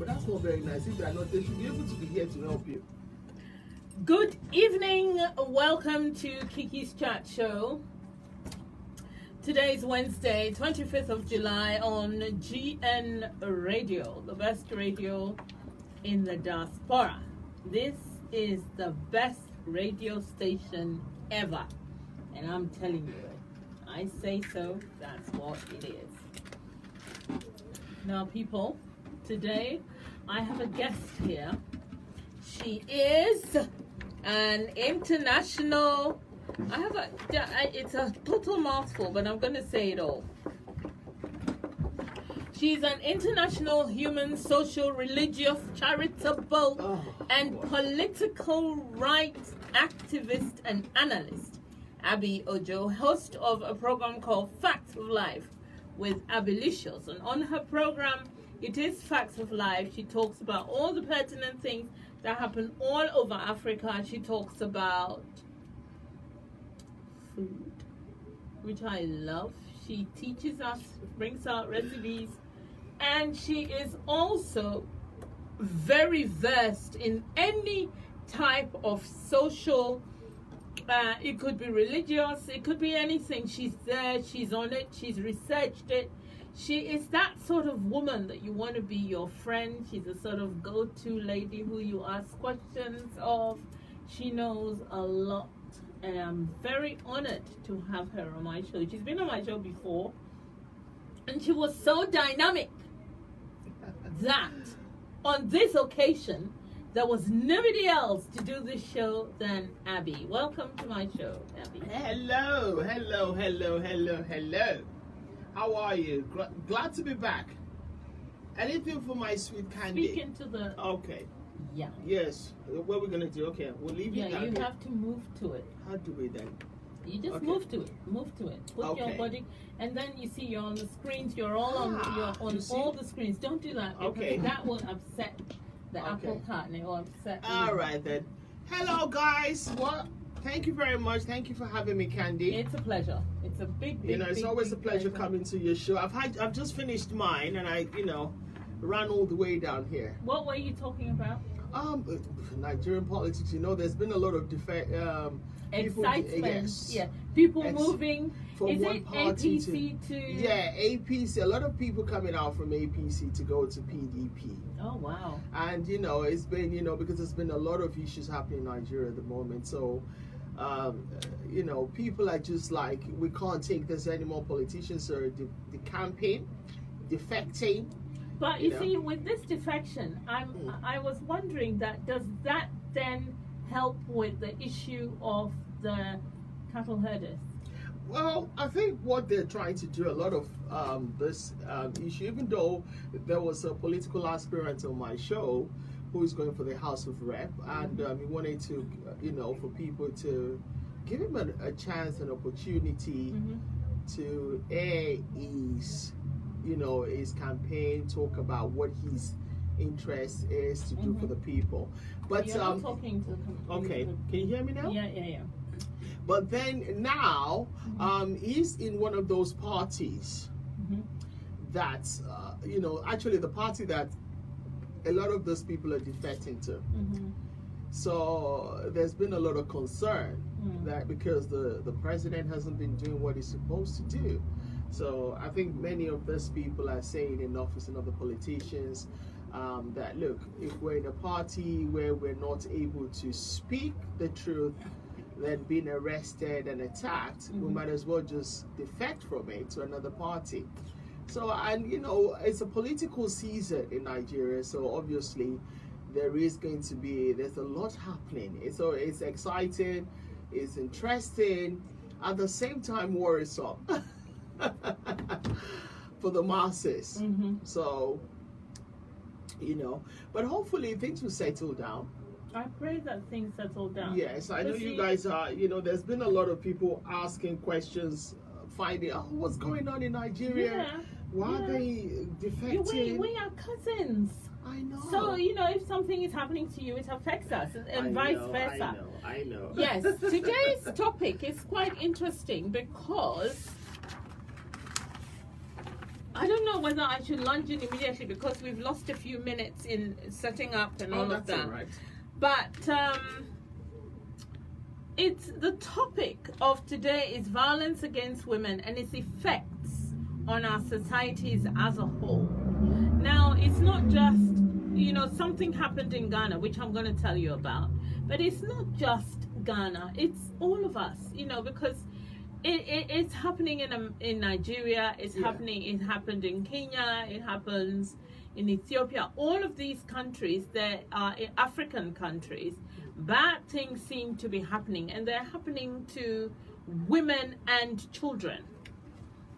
but that's not very nice. If they are not, they should be able to be here to help you. Good evening. Welcome to Kiki's Chat Show. Today is Wednesday, 25th of July on GN Radio, the best radio in the diaspora. This is the best radio station ever. And I'm telling you it. I say so, that's what it is. Now, people, today I have a guest here. She is an international, it's a total mouthful, but I'm going to say it all. She's an international human, social, religious, charitable, and political rights activist and analyst. Abby Ojo, host of a program called Facts of Life with ABBILICIOUS. And on her program, it is Facts of Life. She talks about all the pertinent things that happen all over Africa. She talks about food, which I love. She teaches us, brings out recipes, and she is also very versed in any type of social, it could be religious, it could be anything. She's there, she's on it, she's researched it. She is that sort of woman that you want to be your friend. She's a sort of go-to lady who you ask questions of. She knows a lot, and I'm very honored to have her on my show. She's been on my show before, and she was so dynamic that on this occasion, there was nobody else to do this show than Abby. Welcome to my show, Abby. Hello. How are you? Glad to be back. Anything for my sweet candy? Speak into the... Okay. Yeah. Yes. What we're going to do? Okay. We'll leave it Yeah, you have to move to it. How do we then? You just Okay. Move to it. Put your body, and then you see you're on the screens. You're all on. You're on all the screens. Don't do that. Because Okay. that will upset the Okay. apple cart, and it will upset. All you. right then. Hello guys. What? Thank you very much. Thank you for having me, Candy. It's a pleasure. It's a big. It's big, always big a pleasure coming to your show. I've just finished mine, and I ran all the way down here. What were you talking about? Nigerian politics. There's been a lot of Excitement. Yes. Yeah. People moving. From Is one it party APC to? Yeah, APC. A lot of people coming out from APC to go to PDP. Oh wow. And it's been because there's been a lot of issues happening in Nigeria at the moment. So people are just like, we can't take this anymore. Politicians are the campaign defecting. But you see, with this defection, I was wondering does that then help with the issue of the cattle herders? Well, I think what they're trying to do, a lot of this issue, even though there was a political aspirant on my show who is going for the House of Rep, and he wanted to, for people to give him a chance, an opportunity to air his campaign, talk about what his interest is to do for the people. But you're not talking to the okay, can you hear me now? Yeah. But then now he's in one of those parties that actually the party that a lot of those people are defecting to. So there's been a lot of concern that because the president hasn't been doing what he's supposed to do. So I think many of those people are saying enough is enough, the politicians, that look, if we're in a party where we're not able to speak the truth, then being arrested and attacked, we might as well just defect from it to another party. So, and it's a political season in Nigeria, so obviously there's a lot happening. It's exciting, it's interesting, at the same time worrisome for the masses. So, but hopefully things will settle down. I pray that things settle down. Yes, I know you guys are, there's been a lot of people asking questions, finding out what's going on in Nigeria. Yeah. Why are they defecting? We are cousins. I know. So, if something is happening to you, it affects us, and vice versa. I know. Yes, today's topic is quite interesting because I don't know whether I should launch it immediately because we've lost a few minutes in setting up and all of that. All right. But it's the topic of today is violence against women and its effects on our societies as a whole. Now, it's not just, something happened in Ghana, which I'm going to tell you about, but it's not just Ghana, it's all of us, because it's happening in Nigeria, it happened in Kenya, it happens in Ethiopia. All of these countries, they are African countries. Bad things seem to be happening, and they're happening to women and children.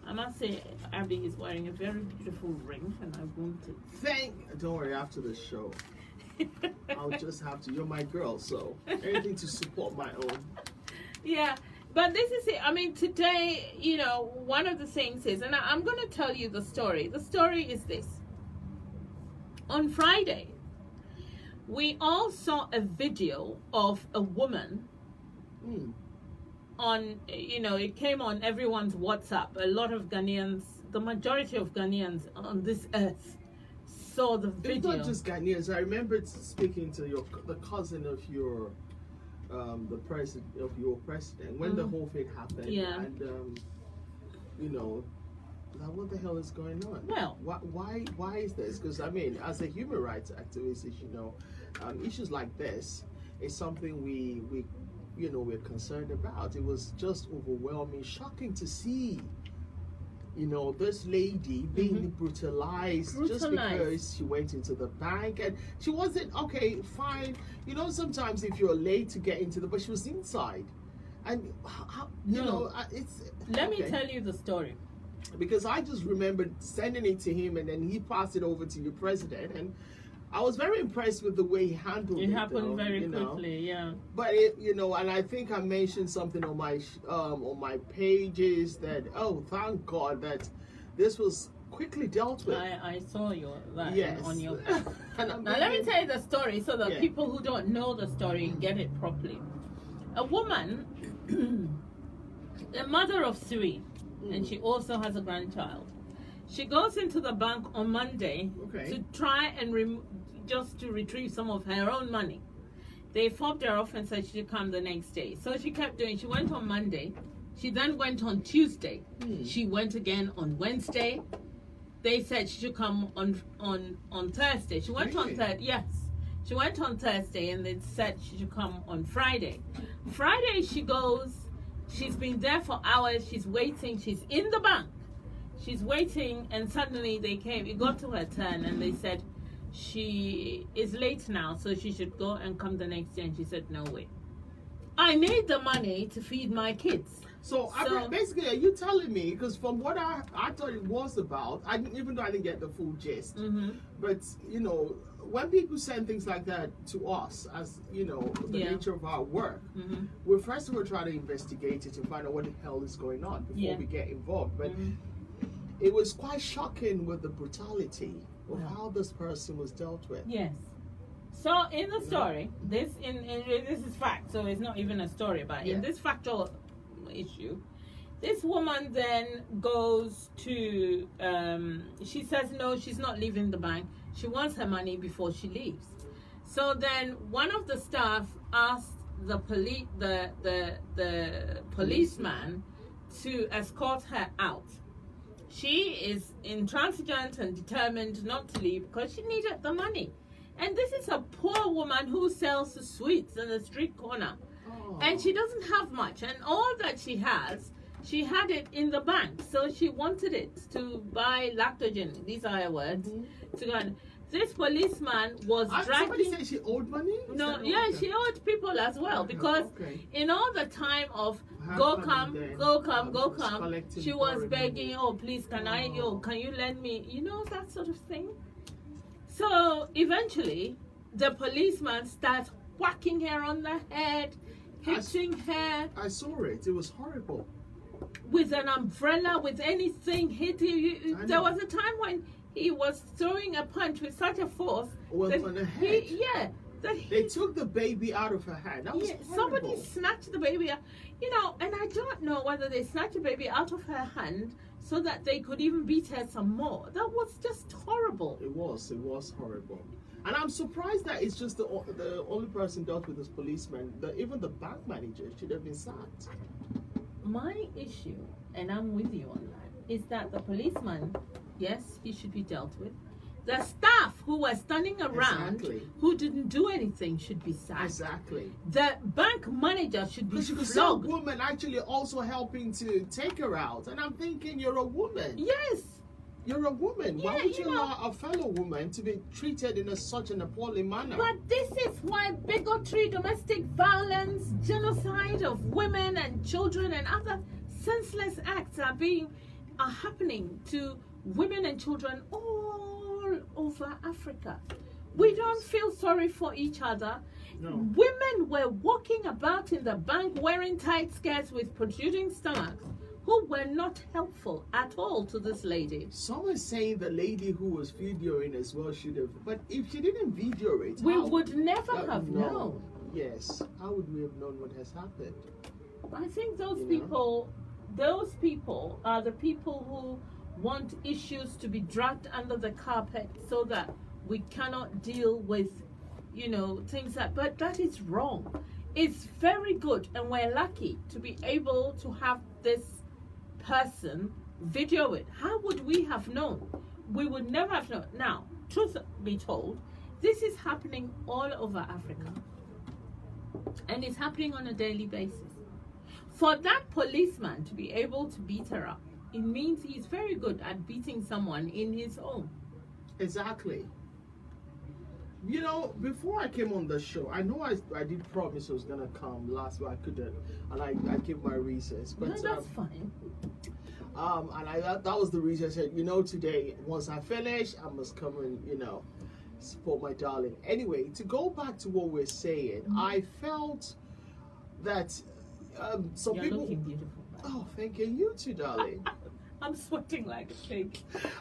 I must say, Abby is wearing a very beautiful ring, and I want it. Don't worry, after the show, I'll just have to. You're my girl, so anything to support my own. Yeah, but this is it. I mean, today, one of the things is, and I'm going to tell you the story. The story is this. On Friday, we all saw a video of a woman on, it came on everyone's WhatsApp. A lot of Ghanaians, the majority of Ghanaians on this earth saw the video. It's not just Ghanaians. I remember speaking to the cousin of your the president of your president when the whole thing happened. Yeah. And like, what the hell is going on? Well, why is this? Because I mean, as a human rights activist, issues like this is something we're concerned about. It was just overwhelming, shocking to see, this lady being brutalized just because she went into the bank and she wasn't okay. Fine, sometimes if you're late to get into but she was inside, and it's. Let me tell you the story. Because I just remembered sending it to him, and then he passed it over to your president, and I was very impressed with the way he handled it. It happened very quickly, yeah. But and I think I mentioned something on my pages that thank God that this was quickly dealt with. I saw that yes. on your page. Now let me tell you the story so that people who don't know the story get it properly. A woman, a mother of 3. And she also has a grandchild. She goes into the bank on Monday to try and just to retrieve some of her own money. They fobbed her off and said she should come the next day. So she kept doing. She went on Monday. She then went on Tuesday. She went again on Wednesday. They said she should come on Thursday. She went on Thursday. Yes, she went on Thursday, and they said she should come on Friday. Friday she goes. She's been there for hours. She's waiting. She's in the bank. She's waiting, and suddenly it got to her turn, and they said she is late now, so she should go and come the next day. And she said, no way. I need the money to feed my kids. So basically, are you telling me, because from what I thought it was about, even though I didn't get the full gist, but, when people send things like that to us, as, the nature of our work, we first of all try to investigate it and find out what the hell is going on before we get involved. But it was quite shocking with the brutality of how this person was dealt with. Yes. So in the story, this is fact, so it's not even a story, but in this factual issue, this woman then goes to, she says no, she's not leaving the bank. She wants her money before she leaves. So then one of the staff asked the policeman to escort her out. She is intransigent and determined not to leave because she needed the money. And this is a poor woman who sells sweets in the street corner. And she doesn't have much. And all that she has, she had it in the bank. So she wanted it to buy lactogen. These are her words. To go and, this policeman was dragging. Somebody said she owed money? No, she owed people as well, because in all the time of go come, she was begging, please, can you lend me, that sort of thing. So eventually, the policeman starts whacking her on the head, hitting her. I saw it. It was horrible. With an umbrella, with anything, hitting you. There was a time when he was throwing a punch with such a force. On the head. They took the baby out of her hand. That was horrible. Somebody snatched the baby out. And I don't know whether they snatched the baby out of her hand so that they could even beat her some more. That was just horrible. It was horrible. And I'm surprised that it's just the only person dealt with this policeman. Even the bank manager should have been sacked. My issue, and I'm with you on that, is that the policeman, yes, he should be dealt with. The staff who were standing around, who didn't do anything, should be sacked. Exactly. The bank manager should be Because you could see a flogged. woman actually also helping to take her out. And I'm thinking, you're a woman. Yes. You're a woman. Why Yeah, would you you know. allow a fellow woman to be treated in such an appalling manner? But this is why bigotry, domestic violence, genocide of women and children and other senseless acts are happening to women and children all over Africa. We don't feel sorry for each other. No. Women were walking about in the bank wearing tight skirts with protruding stomachs who were not helpful at all to this lady. Some is saying the lady who was videoing as well should have, but if she didn't video it, We how- would never have known. Yes, how would we have known what has happened? I think those You know? people are the people who want issues to be dragged under the carpet so that we cannot deal with, things but that is wrong. It's very good, and we're lucky to be able to have this person video it. How would we have known? We would never have known. Now, truth be told, this is happening all over Africa, and it's happening on a daily basis. For that policeman to be able to beat her up, it means he's very good at beating someone in his home. Exactly. Before I came on the show, I know I did promise I was gonna come last week. I couldn't, and I gave my reasons. But No, that's fine. and that was the reason I said, today once I finish, I must come and support my darling. Anyway, to go back to what we're saying, I felt that some You're people. looking beautiful. Oh, thank you. You too, darling. I'm sweating like a pig.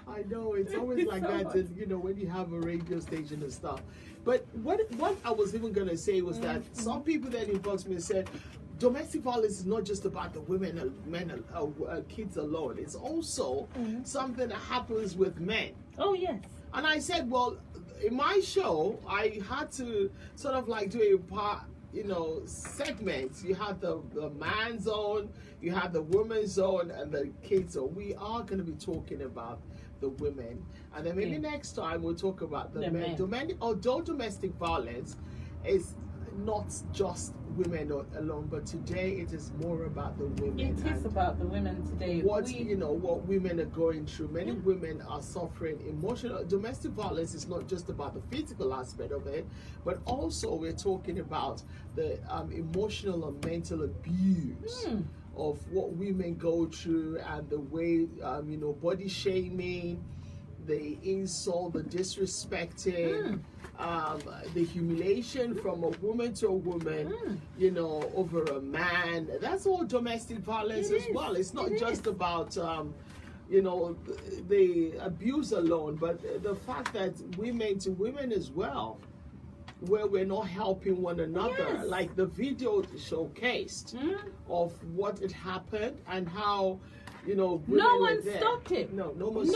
I know it's always It's like so that, hot. when you have a radio station and stuff. But what I was even gonna say was that some people that inboxed me said, domestic violence is not just about the women and men and kids alone. It's also something that happens with men. Oh, yes. And I said, well, in my show, I had to sort of like do a part. Segments. You have the man zone, you have the women's zone, and the kids zone. We are going to be talking about the women, and then maybe next time we'll talk about the men. Although domestic violence is not just women alone, but today it is more about the women. It is about the women today. What women are going through. Many women are suffering emotional. Domestic violence is not just about the physical aspect of it, but also we're talking about the emotional and mental abuse of what women go through, and the way body shaming, the insult, the disrespecting, the humiliation from a woman to a woman, over a man. That's all domestic violence as well. It's not just about, the abuse alone, but the fact that women to women as well, where we're not helping one another. Yes. Like the video showcased of what had happened and how, women No were one there. stopped him. No one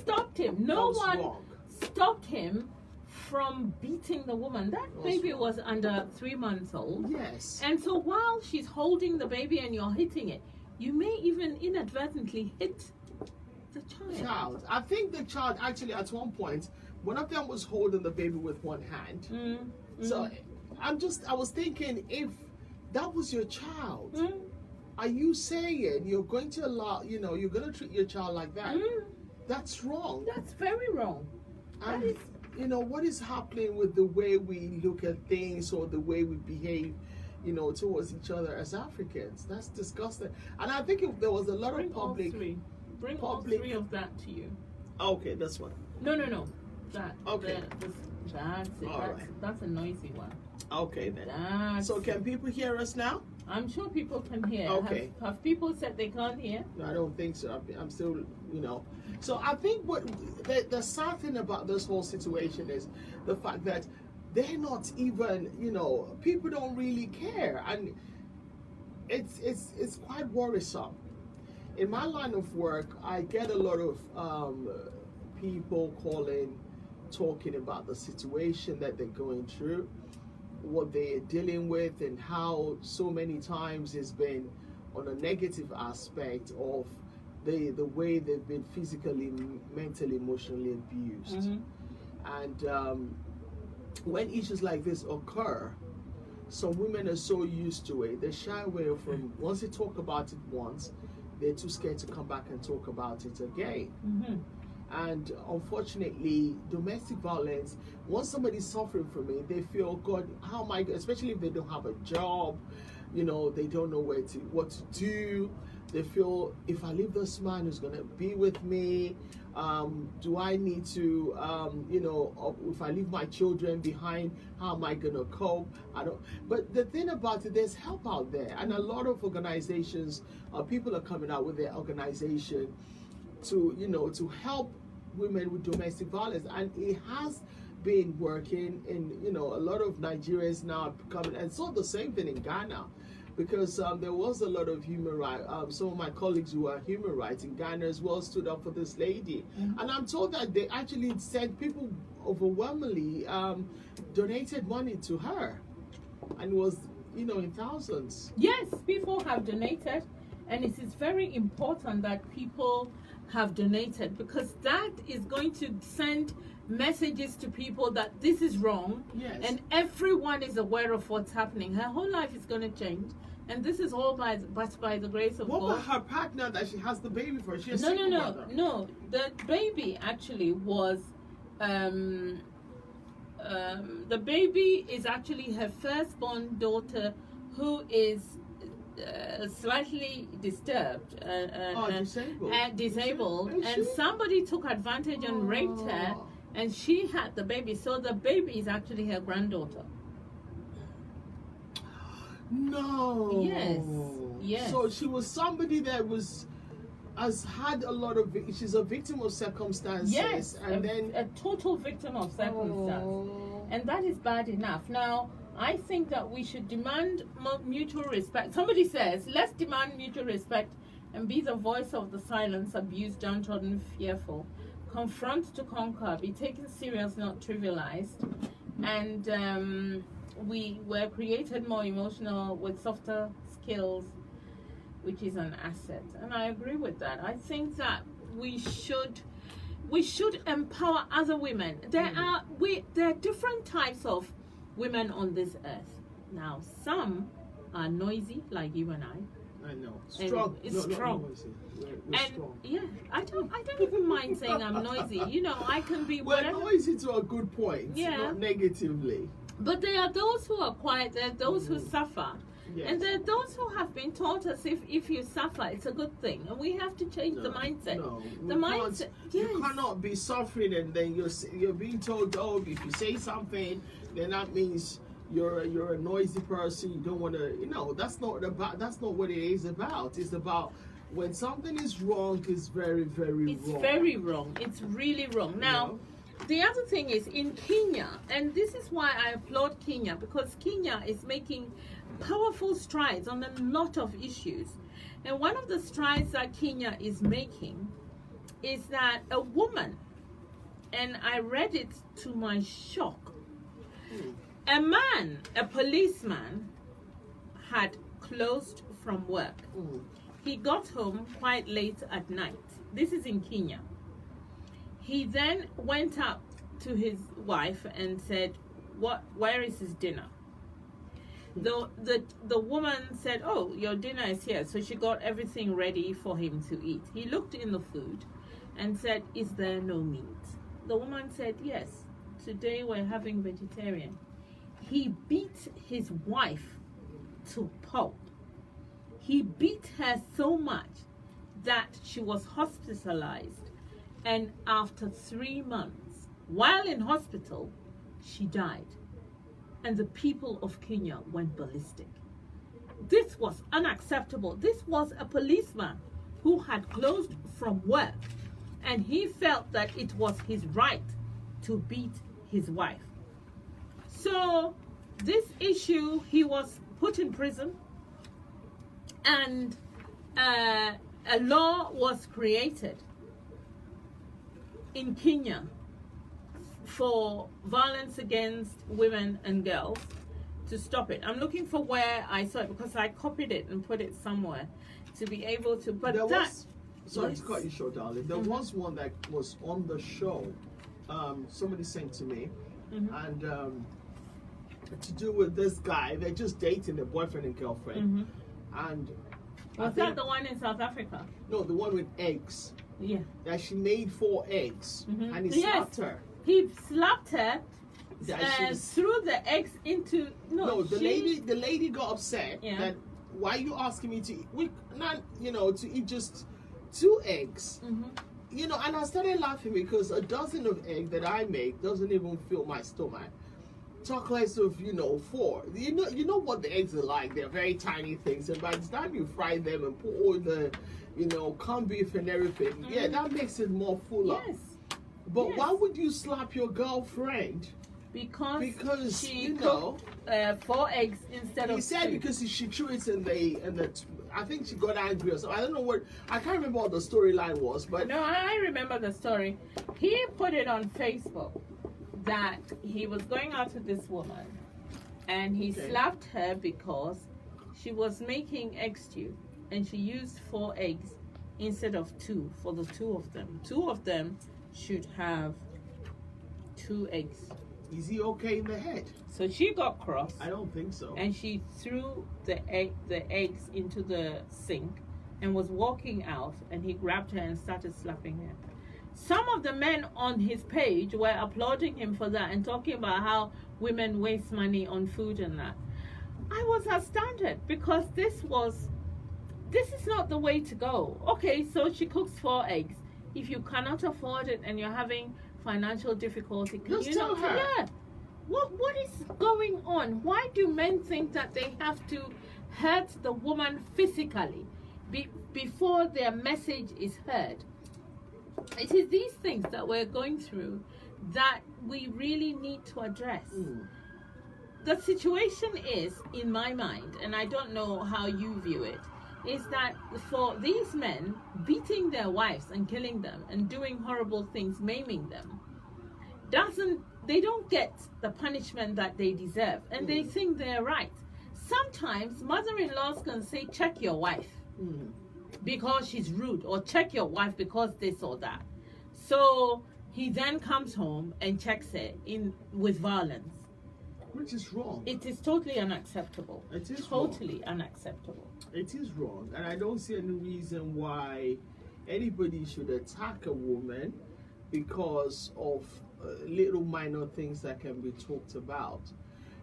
stopped him. That No was one wrong. stopped him from beating the woman. That baby was under 3 months old. Yes. And so while she's holding the baby and you're hitting it, you may even inadvertently hit the child. I think the child actually at one point, one of them was holding the baby with one hand. So I was thinking, if that was your child, are you saying you're going to allow, you're going to treat your child like that? That's wrong. That's very wrong. And, what is happening with the way we look at things or the way we behave, towards each other as Africans? That's disgusting. And I think there was a lot of public. Bring all three of that to you. Okay, that's one. No. That. Okay. That's it. All right. That's a noisy one. Okay then. That's So can people hear us now? I'm sure people can hear. Okay. Have people said they can't hear? No, I don't think so. I'm still, So I think what the sad thing about this whole situation is the fact that they're not even, people don't really care, and it's quite worrisome. in my line of work, I get a lot of people calling, talking about the situation that they're going through, what they're dealing with, and how so many times it's been on a negative aspect of the way they've been physically, mentally, emotionally abused. And when issues like this occur, some women are so used to it, they shy away from, once they talk about it once, they're too scared to come back and talk about it again. And unfortunately, domestic violence, once somebody's suffering from it, they feel, God, how am I, especially if they don't have a job, you know, they don't know what to do. They feel, if I leave this man who's going to be with me, do I need to, you know, if I leave my children behind, how am I going to cope? I don't. But the thing about it, there's help out there. And a lot of organizations, people are coming out with their organization to, you know, to help women with domestic violence. And it has been working. And, you know, a lot of Nigerians now are coming. And so the same thing in Ghana. Because there was a lot of human rights. Some of my colleagues who are human rights in Ghana as well stood up for this lady. And I'm told that they actually said people overwhelmingly donated money to her. And it was, you know, in thousands. Yes, people have donated. And it is very important that people have donated, because that is going to send messages to people that this is wrong. Yes. And everyone is aware of what's happening. Her whole life is going to change, and this is all by the grace of God. What about her partner that she has the baby for? She has No. The baby actually was the baby is actually her firstborn daughter, who is slightly disturbed disabled, and somebody took advantage and raped her, and she had the baby. So the baby is actually her granddaughter. No. Yes. So she was somebody that has had a lot of. She's a victim of circumstances. Yes, and then a total victim of circumstance, and that is bad enough. Now, I think that we should demand mutual respect. Somebody says, let's demand mutual respect and be the voice of the silence, abused, downtrodden, fearful. Confront to conquer, be taken serious, not trivialized. And we were created more emotional with softer skills, which is an asset. And I agree with that. I think that we should empower other women. There are different types of women on this earth. Now, some are noisy, like you and I know. Strong. It's strong. We're strong. Yeah, I don't even mind saying I'm noisy. You know, I can be whatever. We're noisy to a good point, not negatively. But there are those who are quiet, there are those who suffer. Yes. And there are those who have been taught as if you suffer, it's a good thing. And we have to change the mindset. No, the mindset. Yes. You cannot be suffering and then you're being told, oh, if you say something, then that means you're a noisy person. You don't want to, you know, that's not what it is about. It's about when something is wrong, it's very, very wrong. It's very wrong. It's really wrong. Now, the other thing is in Kenya, and this is why I applaud Kenya, because Kenya is making powerful strides on a lot of issues. And one of the strides that Kenya is making is that a woman, and I read it to my shock, a man, a policeman, had closed from work. He got home quite late at night. This is in Kenya. He then went up to his wife and said, where is his dinner? The woman said, oh, your dinner is here. So she got everything ready for him to eat. He looked in the food and said, is there no meat? The woman said, yes, today we're having vegetarian. He beat his wife to pulp. He beat her so much that she was hospitalized, and after 3 months, while in hospital, she died. And the people of Kenya went ballistic. This was unacceptable. This was a policeman who had closed from work, and he felt that it was his right to beat his wife. So this issue, he was put in prison, and a law was created in Kenya for violence against women and girls to stop it. I'm looking for where I saw it because I copied it and put it somewhere to be able to. But There that, was, sorry to cut you short, darling. There was one that was on the show. Somebody sent to me, and to do with this guy. They're just dating, their boyfriend and girlfriend, and was that the one in South Africa? No, the one with eggs. Yeah. That she made 4 eggs, and he slapped her. He slapped her That and threw the eggs into. No, the lady got upset that why are you asking me to to eat just 2 eggs? You know, and I started laughing because a dozen of eggs that I make doesn't even fill my stomach. Talk less of 4. You know what the eggs are like. They're very tiny things, and by the time you fry them and put all the corned beef and everything, that makes it more fuller. Yes. But why would you slap your girlfriend? Because she cooked 4 eggs instead of 2. He said because she threw it in the I think she got angry or something. I don't know what, I can't remember what the storyline was, but no, I remember the story. He put it on Facebook that he was going out with this woman and he slapped her because she was making egg stew and she used 4 eggs instead of 2 for the 2 of them. 2 of them should have 2 eggs. Is he okay in the head? So she got cross. I don't think so. And she threw the eggs into the sink and was walking out, and he grabbed her and started slapping her. Some of the men on his page were applauding him for that and talking about how women waste money on food and that. I was astounded because this is not the way to go. Okay, so she cooks 4 eggs. If you cannot afford it and you're having financial difficulty, just tell her. Yeah. What is going on? Why do men think that they have to hurt the woman physically before their message is heard? It is these things that we're going through that we really need to address. The situation is, in my mind, and I don't know how you view it, is that for these men, beating their wives and killing them and doing horrible things, maiming them, they don't get the punishment that they deserve, and they think they're right. Sometimes mother-in-laws can say, check your wife because she's rude, or check your wife because this or that. So he then comes home and checks her with violence. Which is wrong. It is totally unacceptable. It is totally unacceptable. It is wrong, and I don't see any reason why anybody should attack a woman because of little minor things that can be talked about.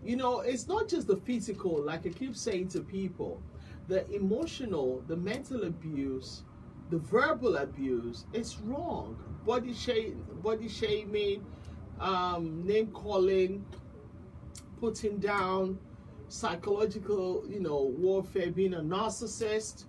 It's not just the physical, like I keep saying to people, the emotional, the mental abuse, the verbal abuse, it's wrong. Body shaming, name calling, putting down, psychological, warfare, being a narcissist,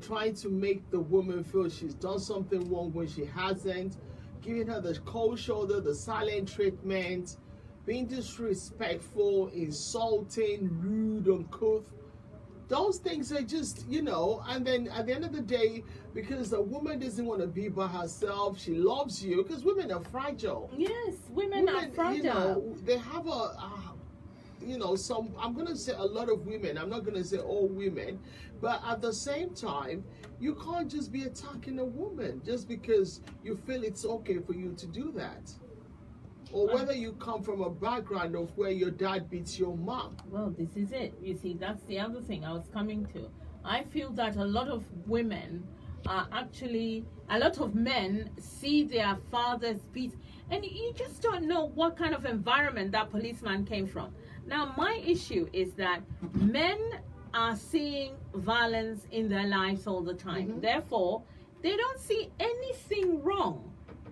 trying to make the woman feel she's done something wrong when she hasn't, giving her the cold shoulder, the silent treatment, being disrespectful, insulting, rude, uncouth. Those things are just, and then at the end of the day, because a woman doesn't want to be by herself, she loves you, because women are fragile. Yes, women are fragile. They have I'm going to say a lot of women, I'm not going to say all women, but at the same time, you can't just be attacking a woman just because you feel it's okay for you to do that. Or whether you come from a background of where your dad beats your mom. Well, this is it. You see, that's the other thing I was coming to. I feel that a lot of women are actually, a lot of men see their fathers beat, and you just don't know what kind of environment that policeman came from. Now, my issue is that men are seeing violence in their lives all the time. Therefore, they don't see anything wrong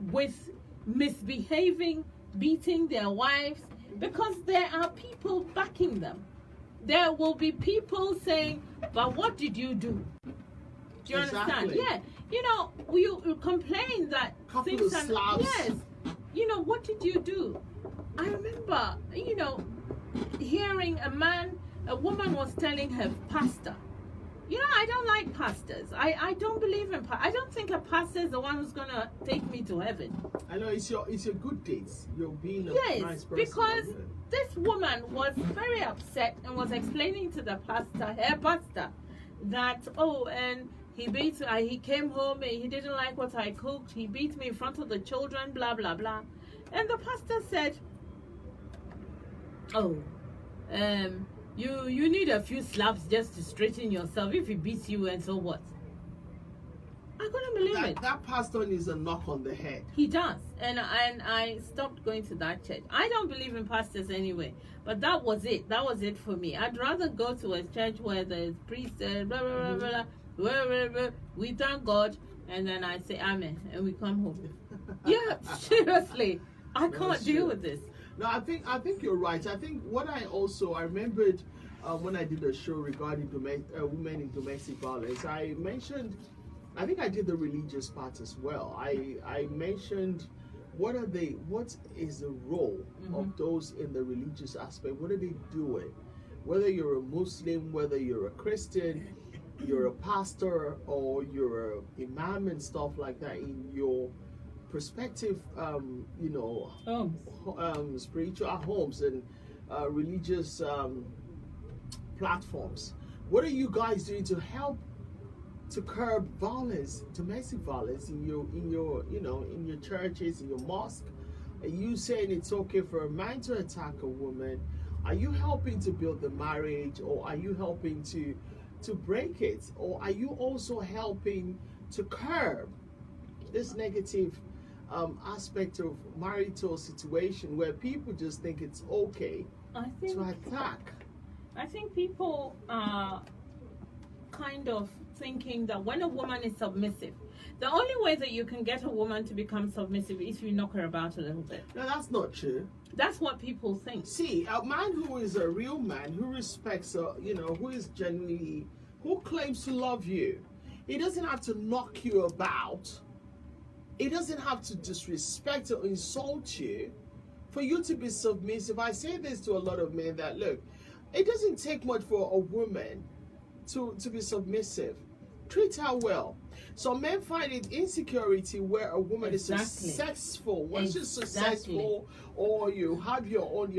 with misbehaving, beating their wives, because there are people backing them. There will be people saying, but what did you do? Do you understand? Yeah. You complain that things are not, yes. What did you do? I remember, hearing a woman was telling her pastor, You know, I don't like pastors. I don't believe in I don't think a pastor is the one who's gonna take me to heaven. I know it's your good dates. You're being a Yes, nice person. because this woman was very upset and was explaining to the pastor, her pastor, that and he came home and he didn't like what I cooked. He beat me in front of the children, blah blah blah. And the pastor said, you need a few slaps just to straighten yourself. If he beats you, and so what? I couldn't believe it. That pastor needs a knock on the head. He does, and I stopped going to that church. I don't believe in pastors anyway, but that was it. That was it for me. I'd rather go to a church where there's priest, blah blah blah blah, blah, blah, blah. We thank God, and then I say amen, and we come home. Yeah, seriously, I can't deal with this. No, I think you're right. I think what I remembered when I did a show regarding women in domestic violence, I mentioned, I think I did the religious part as well. I mentioned what is the role of those in the religious aspect? What are they doing? Whether you're a Muslim, whether you're a Christian, you're a pastor, or you're an imam and stuff like that, in your perspective, spiritual homes and religious platforms. What are you guys doing to help to curb violence, domestic violence in your churches, in your mosque? Are you saying it's okay for a man to attack a woman? Are you helping to build the marriage, or are you helping to break it, or are you also helping to curb this negative aspect of marital situation where people just think it's okay to attack? I think people are kind of thinking that when a woman is submissive, the only way that you can get a woman to become submissive is if you knock her about a little bit. No, that's not true. That's what people think. See, a man who is a real man, who respects, who is genuinely, who claims to love you, he doesn't have to knock you about. He doesn't have to disrespect or insult you for you to be submissive. I say this to a lot of men that, look, it doesn't take much for a woman to be submissive. Treat her well. Some men find it insecurity where a woman is successful. Once you're successful, or you have your own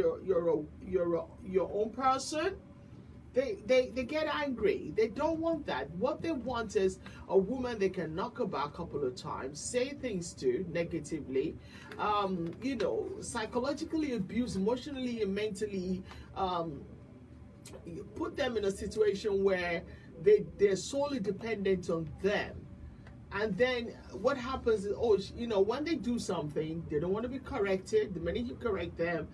person, they get angry. They don't want that. What they want is a woman they can knock about a couple of times, say things to negatively, psychologically abuse, emotionally and mentally, put them in a situation where they're solely dependent on them. And then what happens is, when they do something, they don't want to be corrected. The minute you correct them,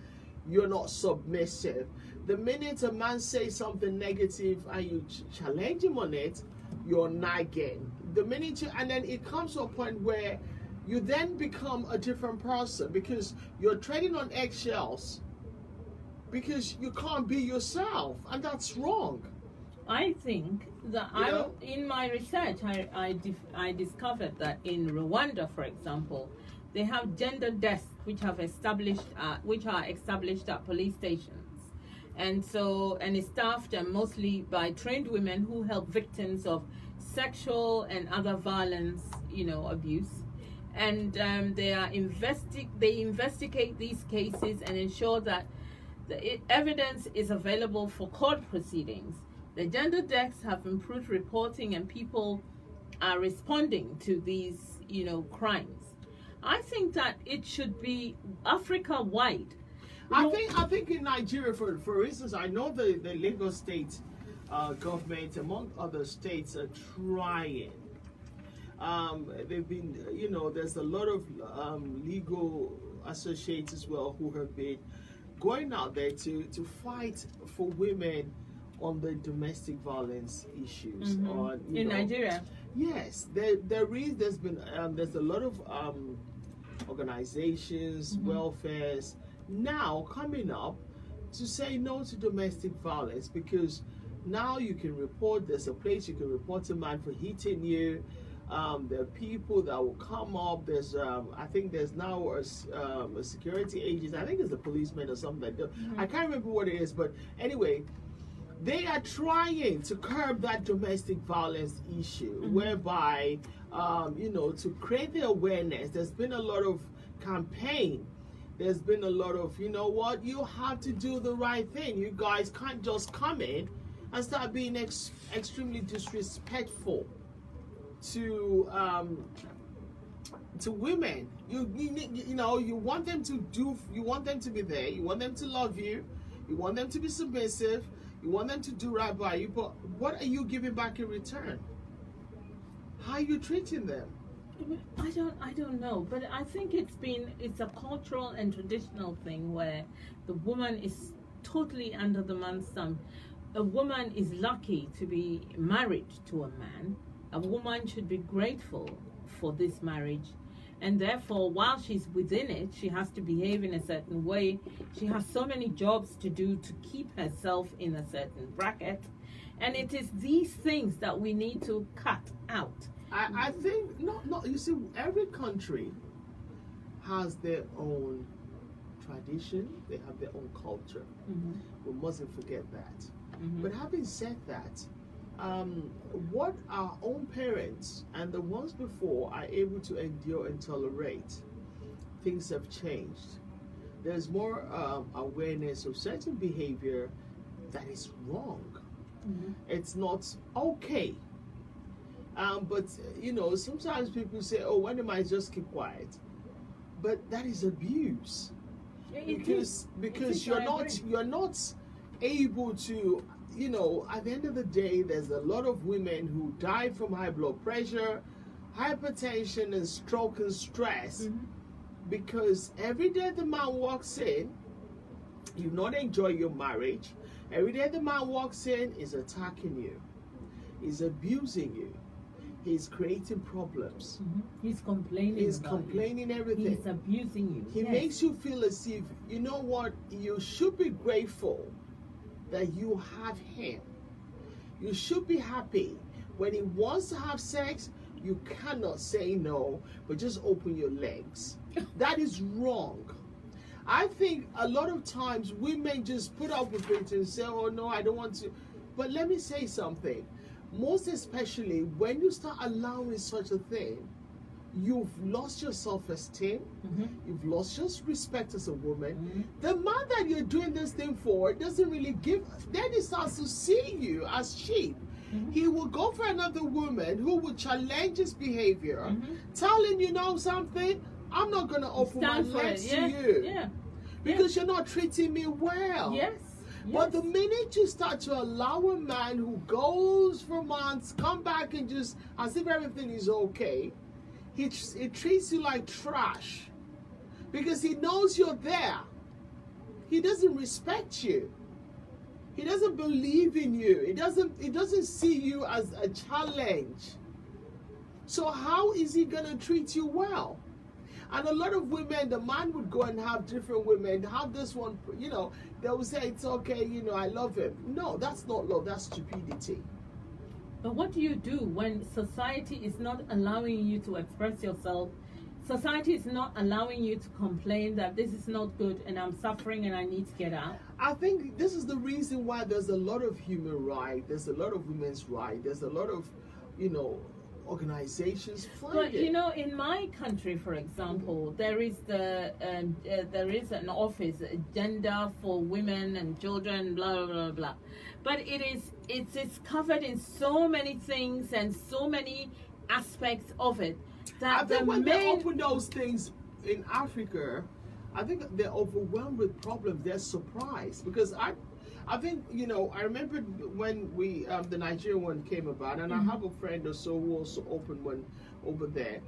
you're not submissive. The minute a man says something negative and you challenge him on it, you're nagging. And then it comes to a point where you then become a different person because you're treading on eggshells because you can't be yourself, and that's wrong. I think that in my research, I discovered that in Rwanda, for example, they have gender desks which are established at police stations, and it's staffed mostly by trained women who help victims of sexual and other violence, abuse, and they investigate these cases and ensure that the evidence is available for court proceedings. The gender desks have improved reporting, and people are responding to these, crimes. I think that it should be Africa-wide. I think in Nigeria, for instance, I know the Lagos State government, among other states, are trying. They've been, there's a lot of legal associates as well who have been going out there to fight for women on the domestic violence issues. In Nigeria? Yes, there's been there's a lot of organizations, welfares now coming up to say no to domestic violence, because now you can report, there's a place you can report a man for hitting you. There are people that will come up. There's I think there's now a security agent. I think it's a policeman or something like that. I can't remember what it is, but anyway, they are trying to curb that domestic violence issue, whereby, to create the awareness. There's been a lot of campaign. There's been a lot of, you know what, you have to do the right thing. You guys can't just come in and start being extremely disrespectful to women. You want them to be there. You want them to love you. You want them to be submissive. You want them to do right by you. But what are you giving back in return? How are you treating them? I don't know, but I think it's a cultural and traditional thing where the woman is totally under the man's thumb. A woman is lucky to be married to a man. A woman should be grateful for this marriage, and therefore while she's within it, she has to behave in a certain way. She has so many jobs to do to keep herself in a certain bracket, and it is these things that we need to cut out. I think no. You see, every country has their own tradition. They have their own culture. We mustn't forget that. But having said that, what our own parents and the ones before are able to endure and tolerate, things have changed. There's more awareness of certain behavior that is wrong. It's not okay. But sometimes people say, "Oh, why don't I just keep quiet?" But that is abuse, because you're not able to. At the end of the day, there's a lot of women who die from high blood pressure, hypertension, and stroke and stress, because every day the man walks in, you not enjoy your marriage. Every day the man walks in, is attacking you, is abusing you. He's creating problems. He's complaining. He's complaining everything. He's abusing you. He makes you feel as if, you know what, you should be grateful that you have him. You should be happy. When he wants to have sex, you cannot say no, but just open your legs. That is wrong. I think a lot of times women just put up with it and say, "Oh no, I don't want to." But let me say something. Most especially when you start allowing such a thing, you've lost your self-esteem. You've lost your respect as a woman. The man that you're doing this thing for doesn't really give. Then he starts to see you as cheap. He will go for another woman who will challenge his behavior, telling you know something, I'm not going to open my legs to you because you're not treating me well. But the minute you start to allow a man who goes for months, come back and just as if everything is okay, he treats you like trash because he knows you're there. He doesn't respect you. He doesn't believe in you. He doesn't see you as a challenge. So how is he going to treat you well? And a lot of women, the man would go and have different women, have this one, they will say, it's okay, I love him. No, that's not love, that's stupidity. But what do you do when society is not allowing you to express yourself? Society is not allowing you to complain that this is not good and I'm suffering and I need to get out? I think this is the reason why there's a lot of human rights, there's a lot of women's rights, there's a lot of, organizations fighting. But in my country, for example, there is an office, gender for women and children, blah blah blah blah. But it's covered in so many things and so many aspects of it that I think when they open those things in Africa, I think they're overwhelmed with problems. They're surprised because I think, I remember when the Nigerian one came about, and I have a friend or so who also opened one over there,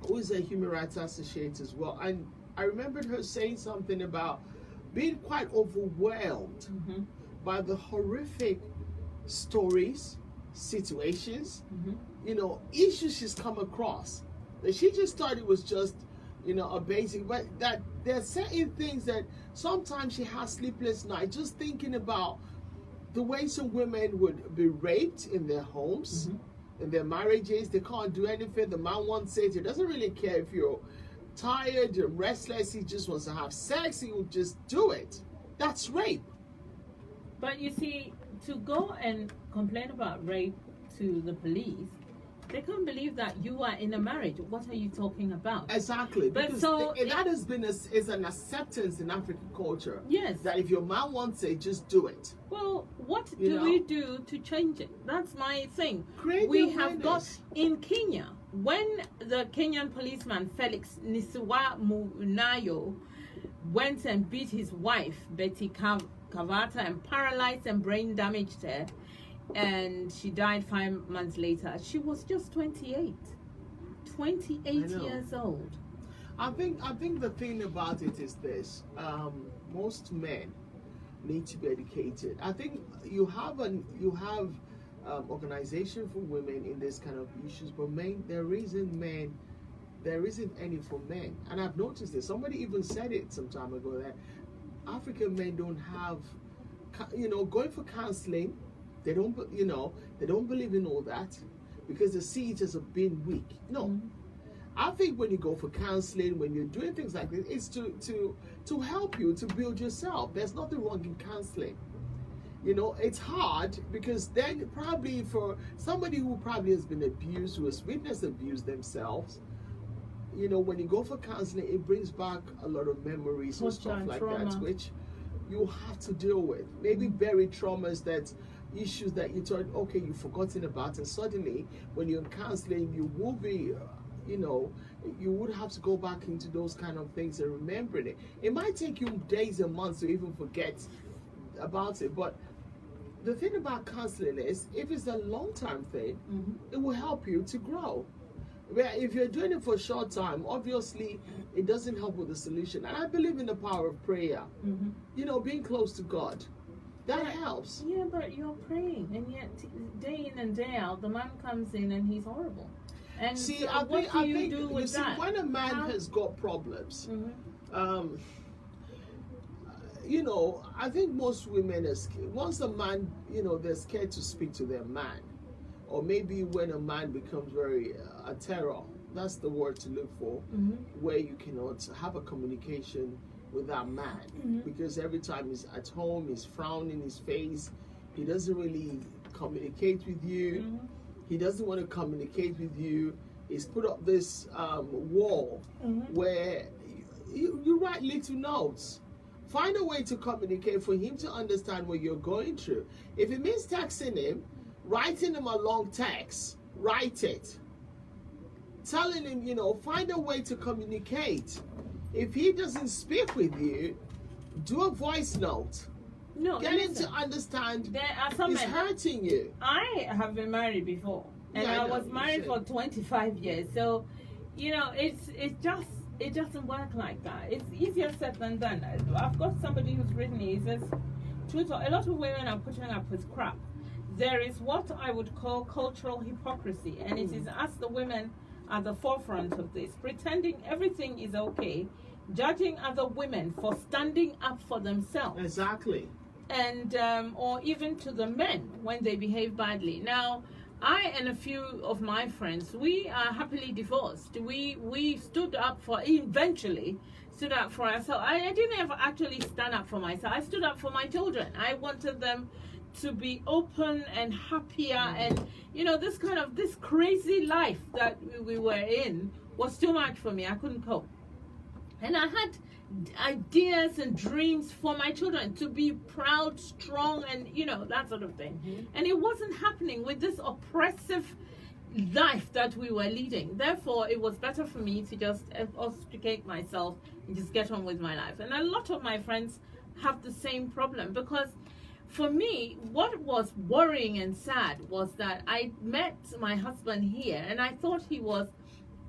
who is a human rights associate as well. And I remembered her saying something about being quite overwhelmed by the horrific stories, situations, issues she's come across. That she just thought it was just, a basic, but that there are certain things that sometimes she has sleepless nights just thinking about the way some women would be raped in their homes, in their marriages. They can't do anything. The man wants it. He doesn't really care if you're tired and restless. He just wants to have sex. He will just do it. That's rape. But you see, to go and complain about rape to the police, they can't believe that you are in a marriage. What are you talking about? Exactly. But Because so that has been is an acceptance in African culture. Yes. That if your man wants it, just do it. Well, what You do know? we do to change it? That's my thing. Create We the have got awareness. in Kenya, when the Kenyan policeman Felix Nisiwa Munayo went and beat his wife Betty Kavata and paralyzed and brain damaged her, and she died 5 months later. She was just 28. 28 I know. years old. I think the thing about it is this: most men need to be educated. I think you have organization for women in this kind of issues, but men, there isn't any for men. And I've noticed this. Somebody even said it some time ago that African men don't have, going for counseling. They don't believe in all that because they see it as a being weak. No. Mm-hmm. I think when you go for counseling, when you're doing things like this, it's to help you to build yourself. There's nothing wrong in counseling. It's hard because then probably for somebody who probably has been abused, who has witnessed abuse themselves, when you go for counseling, it brings back a lot of memories and stuff like that, which you have to deal with. Maybe buried traumas, that issues that you thought, okay, you've forgotten about, and suddenly when you're in counseling, you will be, you would have to go back into those kind of things and remember it. It might take you days and months to even forget about it, but the thing about counseling is, if it's a long-term thing, it will help you to grow. Where if you're doing it for a short time, obviously it doesn't help with the solution. And I believe in the power of prayer. Being close to God, that helps. Yeah, but you're praying, and yet day in and day out, the man comes in and he's horrible. And See, so I what think, do you do with that? when a man has got problems, I think most women are scared. Once a man, they're scared to speak to their man. Or maybe when a man becomes very a terror, that's the word to look for, where you cannot have a communication with that man. Because every time he's at home, he's frowning his face, he doesn't really communicate with you. He doesn't want to communicate with you. He's put up this wall where you write little notes. Find a way to communicate for him to understand what you're going through. If it means texting him, writing him a long text, write it. Telling him, find a way to communicate. If he doesn't speak with you, do a voice note. No, Get him to understand there are some it's men. hurting you. I have been married before, and Yeah, I I know, was you married said. for 25 years. So, it doesn't work like that. It's easier said than done. I've got somebody who's written me. He says, a lot of women are putting up with crap. There is what I would call cultural hypocrisy, and it is us, the women, at the forefront of this, pretending everything is okay, judging other women for standing up for themselves. Exactly. And or even to the men when they behave badly. Now, I and a few of my friends, we are happily divorced. We stood up for ourselves. I didn't ever actually stand up for myself. I stood up for my children. I wanted them to be open and happier, and this crazy life that we were in was too much for me. I couldn't cope, and I had ideas and dreams for my children to be proud, strong, and that sort of thing. And it wasn't happening with this oppressive life that we were leading. Therefore, it was better for me to just ostracate myself and just get on with my life. And a lot of my friends have the same problem, because for me, what was worrying and sad was that I met my husband here, and I thought he was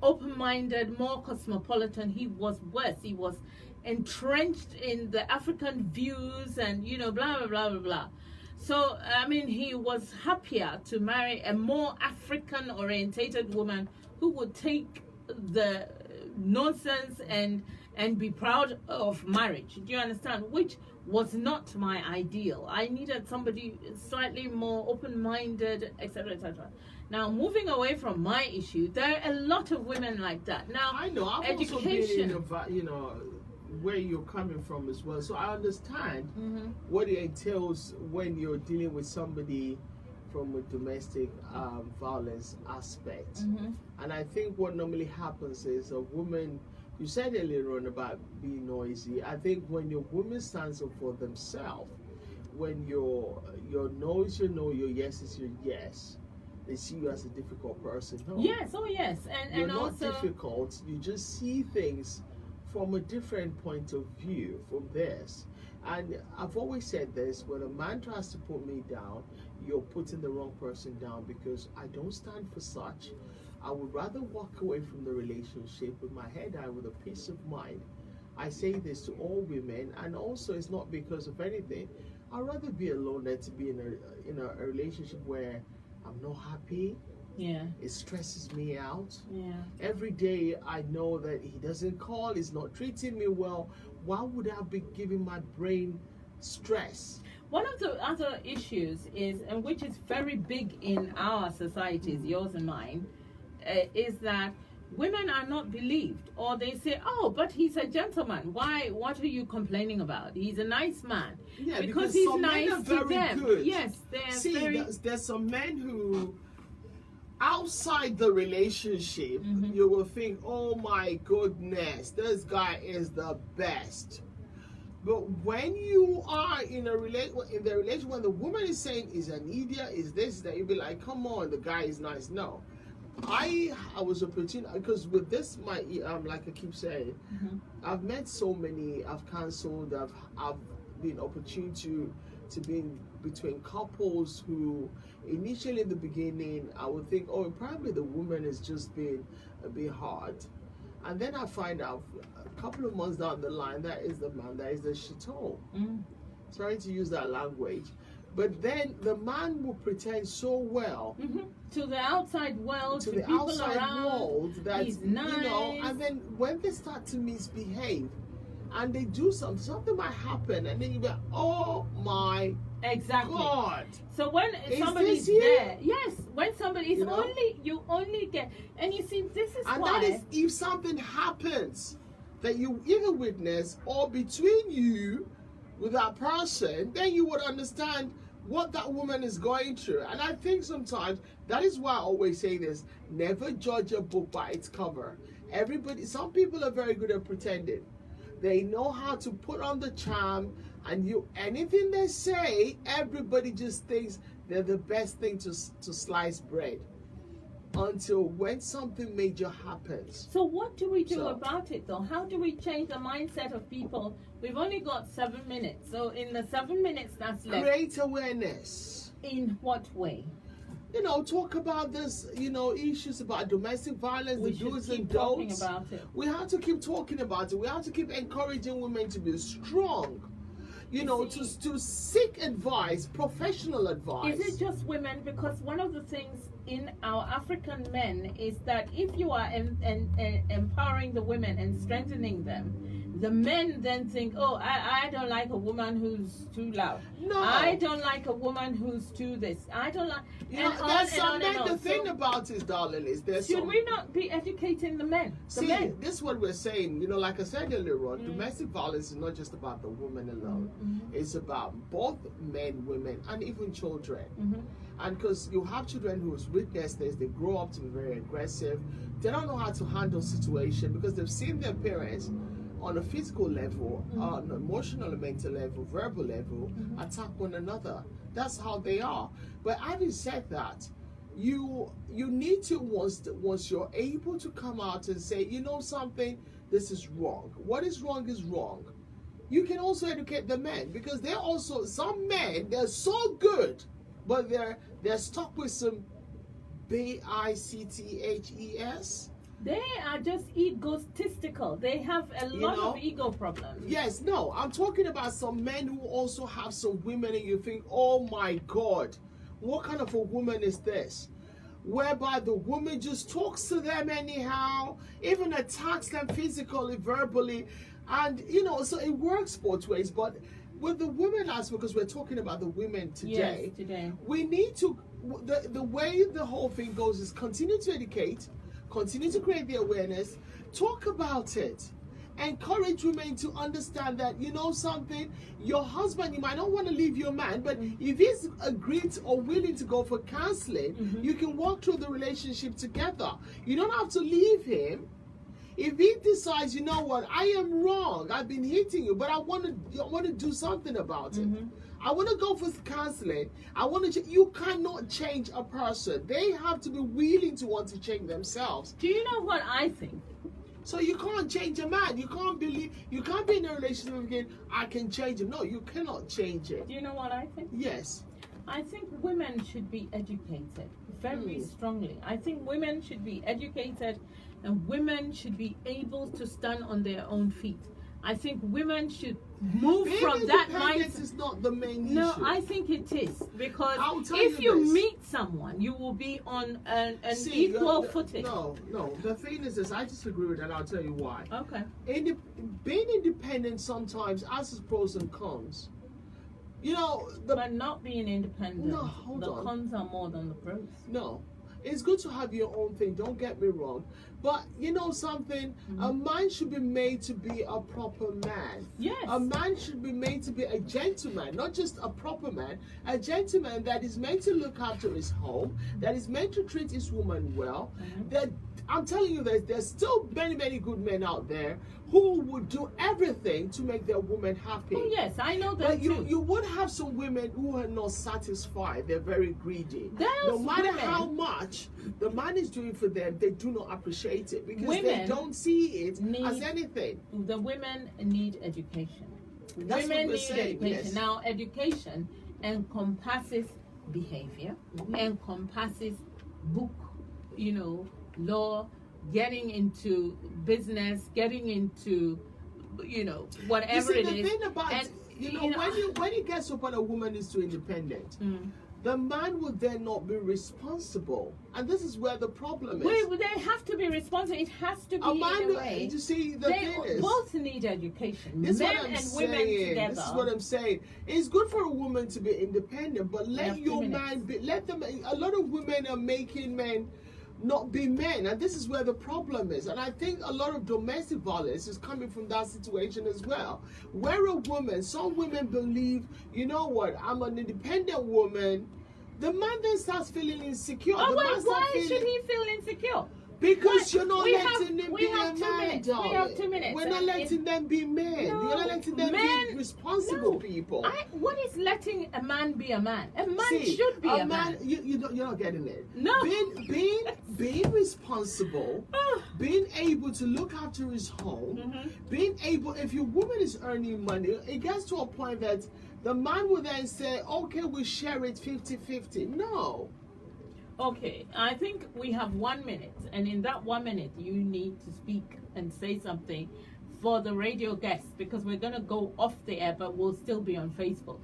open-minded, more cosmopolitan. He was worse. He was entrenched in the African views and, blah, blah, blah, blah, blah. So, he was happier to marry a more African-orientated woman who would take the nonsense and be proud of marriage. Do you understand? Which was not my ideal. I needed somebody slightly more open-minded, etc., etc. Now, moving away from my issue, there are a lot of women like that. Now, I know. I've education. also been where you're coming from as well. So I understand Mm-hmm. what it entails when you're dealing with somebody from a domestic violence aspect. Mm-hmm. And I think what normally happens is a woman, you said earlier on about being noisy. I think when your woman stands up for themselves, when your no is your no, your yes is your yes, they see you as a difficult person. No. Yes, oh yes, You're and not also difficult. You just see things from a different point of view from theirs. And I've always said this: when a man tries to put me down, you're putting the wrong person down, because I don't stand for such. I would rather walk away from the relationship with my head down, with a peace of mind. I say this to all women, and also it's not because of anything. I'd rather be alone than to be in a relationship where I'm not happy. yeah, It stresses me out. yeah. Every day I know that he doesn't call, he's not treating me well. Why would I be giving my brain stress? One of the other issues is, and which is very big in our societies, yours and mine, is that women are not believed, or they say, "Oh, but he's a gentleman. Why? What are you complaining about? He's a nice man." Yeah, because he's some nice men are to very them. good. Yes, they're See, very. there's some men who, outside the relationship, Mhm. you will think, "Oh my goodness, this guy is the best." But when you are in the relation, when the woman is saying, "Is an idiot, is this, that," you'll be like, "Come on, the guy is nice." No, I was opportune, because with this, my like I keep saying, Mhm. I've met so many, I've cancelled, I've been opportune to be in between couples who initially in the beginning I would think, oh, probably the woman is just being a bit hard, and then I find out a couple of months down the line that is the man, that is the shithole. Mm. Sorry to use that language, but then the man will pretend so well Mhm. To the outside world, to to the people outside around, world that he's you know, nice. and then when they start to misbehave and they do something might happen, and then you go, "Oh my Exactly. God!" So when Is somebody's this you? there, yes, when somebody's You know? you only get, and you see, this is And why. that is if something happens that you either witness or between you with that person, then you would understand what that woman is going through. And I think sometimes that is why I always say this: never judge a book by its cover. Some people are very good at pretending. They know how to put on the charm, and anything they say, everybody just thinks they're the best thing to slice bread. Until when something major happens. So what do we do So- about it, though? How do we change the mindset of people? We've only got 7 minutes, so in the 7 minutes that's left, Create awareness. in what way? Talk about this, issues about domestic violence, We the should do's keep and talking don'ts. about it. We have to keep talking about it. We have to keep encouraging women to be strong. To seek advice, professional advice. Is it just women? Because one of the things in our African men is that if you are empowering the women and strengthening them, the men then think, "Oh, I don't like a woman who's too loud. No. I don't like a woman who's too this. I don't like." There's some men. The So thing about it, darling, is there's should some. we not be educating the men? The See, men. this is what we're saying. Like I said earlier on, domestic violence is not just about the woman alone. Mhm. It's about both men, women, and even children. Mhm. And because you have children who's witnessed this, they grow up to be very aggressive. They don't know how to handle situation because they've seen their parents on a physical level, on an emotional and mental level, verbal level, attack one another. That's how they are. But having said that, you need to, once you're able to come out and say, "You know something, this is wrong. What is wrong is wrong." You can also educate the men, because they're also, some men, they're so good, but they're stuck with some bicthes. They are just egotistical. They have a lot of ego problems. Yes, no, I'm talking about some men who also have some women, and you think, "Oh my God, what kind of a woman is this?" Whereby the woman just talks to them anyhow, even attacks them physically, verbally, and so it works both ways. But with the women aspect, because we're talking about the women today, Yes, today. we need to, the way the whole thing goes is continue to educate, continue to create the awareness, talk about it, encourage women to understand that, you know something, your husband, you might not want to leave your man, but if he's agreed or willing to go for counseling, you can walk through the relationship together. You don't have to leave him. If he decides, you know what, I am wrong, I've been hitting you, but I want to do something about it. I want to go for counseling. I want to. You cannot change a person. They have to be willing to want to change themselves. Do you know what I think? So you can't change a man. You can't be in a relationship again. I can change him. No, you cannot change it. Do you know what I think? Yes. I think women should be educated very strongly. I think women should be educated, and women should be able to stand on their own feet. I think women should move from that mindset. Is not the main issue. No, I think it is, because if you meet someone, you will be on an equal footing. No. The thing is this, I disagree with that. I'll tell you why. Okay. Being independent sometimes has its pros and cons. You know, but not being independent. No, hold on. The cons are more than the pros. No. It's good to have your own thing, don't get me wrong. But you know something? A man should be made to be a proper man. Yes. A man should be made to be a gentleman, not just a proper man. A gentleman that is meant to look after his home, that is meant to treat his woman well. That I'm telling you, there's still many, many good men out there who would do everything to make their woman happy. Oh yes, I know that but too. you would have some women who are not satisfied. They're very greedy. No matter women, how much the man is doing for them, they do not appreciate it because women they don't see it as anything. The women need education. That's women what we're need saying, education. yes. Now, education encompasses behavior, encompasses book, law, getting into business, getting into, whatever it is. The thing about, when it gets upon a woman is too independent, the man would then not be responsible. And this is where the problem is. They have to be responsible. It has to be a man, in a way. You see, the thing is, both need education. This Men and women together. This is what I'm saying. It's good for a woman to be independent, but let your man be. Let them. A lot of women are making men not be men, and this is where the problem is. And I think a lot of domestic violence is coming from that situation as well, where a woman, some women believe, you know what, I'm an independent woman. The man then starts feeling insecure. Why should he feel insecure? Because you're not letting them be a man, darling. We have 2 minutes. We're not letting them be men. No, You're not letting them be responsible people. What is letting a man be a man? A man should be a man. You're not getting it. No. Being responsible, being able to look after his home, being able, if your woman is earning money, it gets to a point that the man will then say, okay, we share it 50-50. No. Okay, I think we have 1 minute, and in that 1 minute, you need to speak and say something for the radio guests, because we're going to go off the air, but we'll still be on Facebook.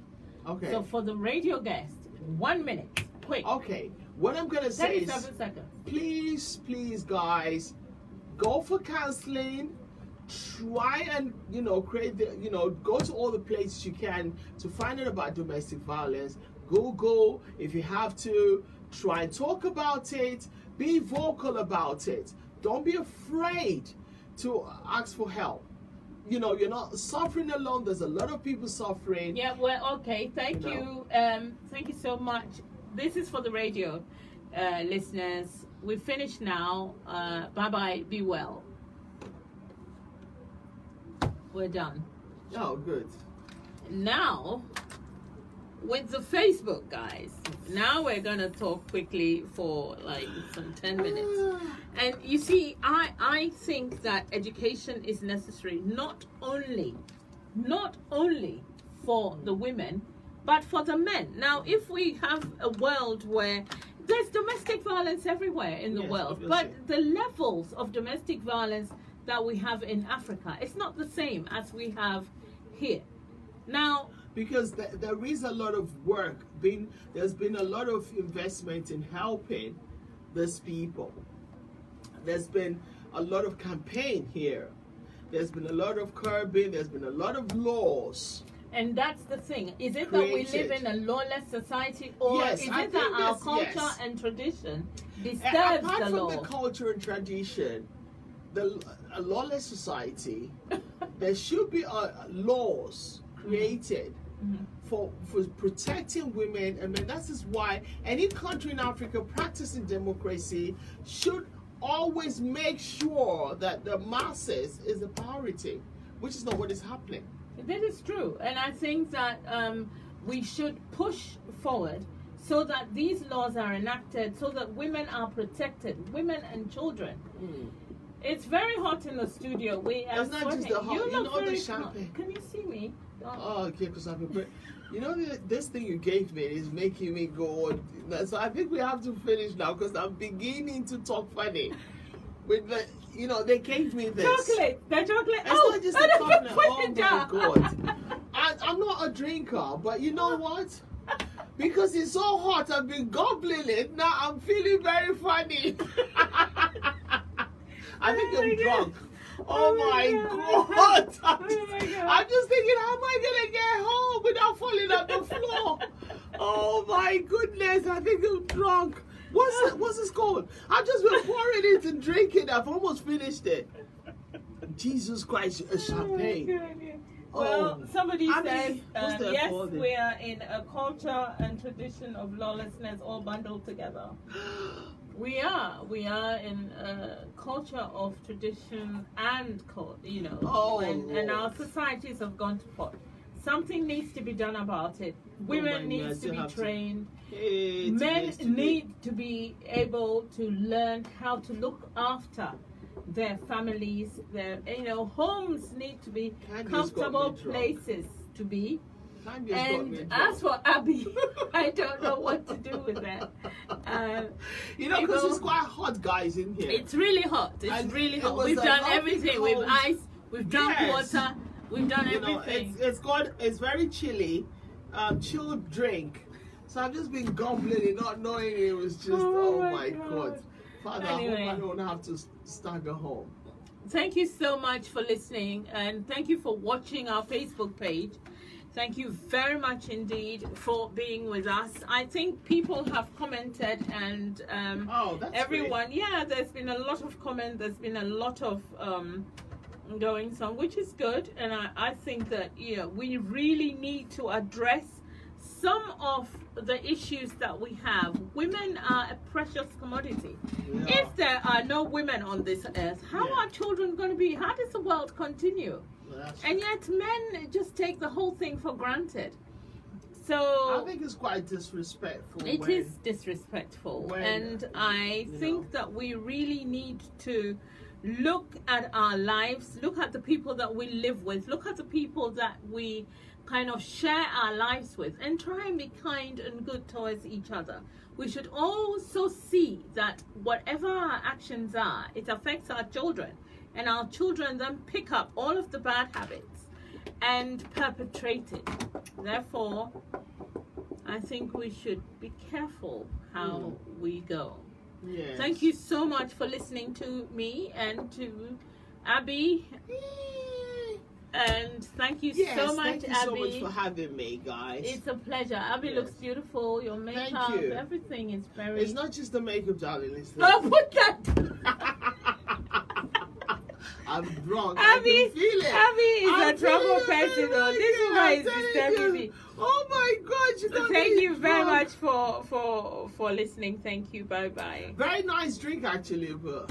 Okay. So for the radio guests, 1 minute, quick. Okay, what I'm going to say is, 37 seconds. Please, guys, go for counseling. Try and, create go to all the places you can to find out about domestic violence. Google if you have to. Try and talk about it. Be vocal about it. Don't be afraid to ask for help. You're not suffering alone. There's a lot of people suffering. Yeah, well, okay. Thank you. Thank you so much. This is for the radio listeners. We've finished now. Bye-bye. Be well. We're done. Oh, good. Now, with the Facebook guys, now we're gonna talk quickly for like some 10 minutes. And you see, I think that education is necessary not only for the women, but for the men. Now, if we have a world where there's domestic violence everywhere in the world, obviously. but the levels of domestic violence that we have in Africa, it's not the same as we have here. Now, because there is a lot of work there's been a lot of investment in helping these people. There's been a lot of campaign here. There's been a lot of curbing. There's been a lot of laws. And that's the thing. Is it that we live in a lawless society, or is it that our culture and tradition disturbs apart the law? from the culture and tradition, a lawless society, there should be laws created for protecting women and men. That is why any country in Africa practicing democracy should always make sure that the masses is a priority, which is not what is happening. That is true, and I think that we should push forward so that these laws are enacted, so that women are protected, women and children. It's very hot in the studio. We are It's not just the hot. You look very the champagne. Can you see me? Oh, okay, because I've been. This thing you gave me is making me go. So I think we have to finish now because I'm beginning to talk funny. With the, they gave me this chocolate. The chocolate. It's not just the chocolate. Oh jar. my God! I'm not a drinker, but you know what? Because it's so hot, I've been gobbling it. Now I'm feeling very funny. I think I'm drunk. Oh my God. I'm just thinking, how am I going to get home without falling on the floor? Oh my goodness, I think I'm drunk. What's this called? I've just been pouring it and drinking. I've almost finished it. Jesus Christ, a champagne. Well, somebody says, yes, called? we are in a culture and tradition of lawlessness all bundled together. We are in a culture of tradition and and our societies have gone to pot. Something needs to be done about it. Women need to be trained. Men need to be able to learn how to look after their families. Their homes need to be comfortable places to be. And as for Abby, I don't know what to do with that. Because it's quite hot, guys, in here. It's really hot. It's really hot. We've done everything. We've ice. We've drunk water. We've done everything. It's very chilly. Chilled drink. So I've just been gobbling it, not knowing it was just. Oh my God. Father, anyway, I hope I don't have to stagger home. Thank you so much for listening, and thank you for watching our Facebook page. Thank you very much indeed for being with us. I think people have commented, and that's everyone, great. Yeah, there's been a lot of comment. There's been a lot of goings on, which is good. And I think that we really need to address some of the issues that we have. Women are a precious commodity. Yeah. If there are no women on this earth, how are children going to be? How does the world continue? And yet men just take the whole thing for granted. So I think it's quite disrespectful. It is disrespectful. And I think that we really need to look at our lives, look at the people that we live with, look at the people that we kind of share our lives with, and try and be kind and good towards each other. We should also see that whatever our actions are, it affects our children. And our children then pick up all of the bad habits and perpetrate it. Therefore, I think we should be careful how we go. Yes. Thank you so much for listening to me and to Abby. And thank you so much, Abby. Thank you so much for having me, guys. It's a pleasure. Abby looks beautiful. Your makeup, everything is very... It's not just the makeup, darling. It's put that... I'm drunk. Abby is a trouble person. This is why it's disturbing me. Oh my God! Thank you very much for listening. Thank you. Bye bye. Very nice drink, actually, but.